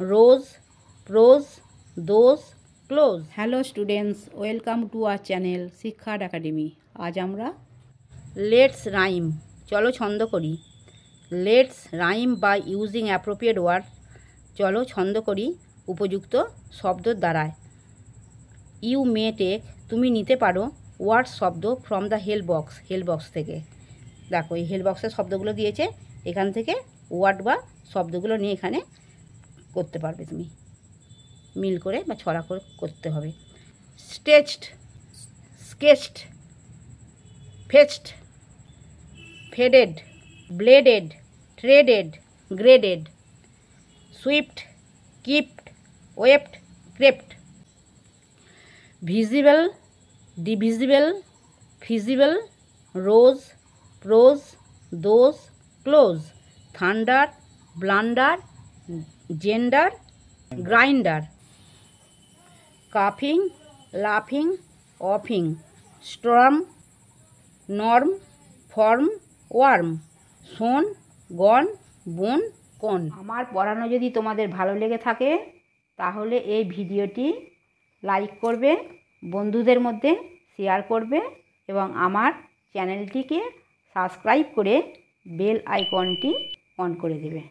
Rose, prose, those, close. Hello students, welcome to our channel Shiksharth academy. আজ আমরা let's rhyme, চলো ছন্দ করি। Let's rhyme by using appropriate word, চলো ছন্দ করি উপযুক্ত শব্দর দ্বারায়। ইউ মে টেক, তুমি নিতে পারো ওয়ার্ড শব্দ ফ্রম দ্য হেল্প বক্স থেকে। দেখো এই হেল্প বক্সের শব্দগুলো দিয়েছে, এখান থেকে ওয়ার্ড বা শব্দগুলো নিয়ে এখানে করতে পারবে তুমি, মিল করে বা ছড়া করে করতে হবে। স্টেচড, স্কেচড, ফেচড, faded, bladed, traded, graded, Swift, kept, wept, crept. Visible, divisible, feasible, rose, prose, those, close. Thunder, blunder, gender, grinder. কাফিং, লাফিং, অফিং, স্টর্ম, নর্ম, ফর্ম, ওয়ার্ম। শোন, গন, বোন, কোন। আমার পড়ানো যদি তোমাদের ভালো লেগে থাকে তাহলে এই ভিডিওটি লাইক করবে, বন্ধুদের মধ্যে শেয়ার করবে এবং আমার চ্যানেলটিকে সাবস্ক্রাইব করে বেল আইকনটি অন করে দেবে।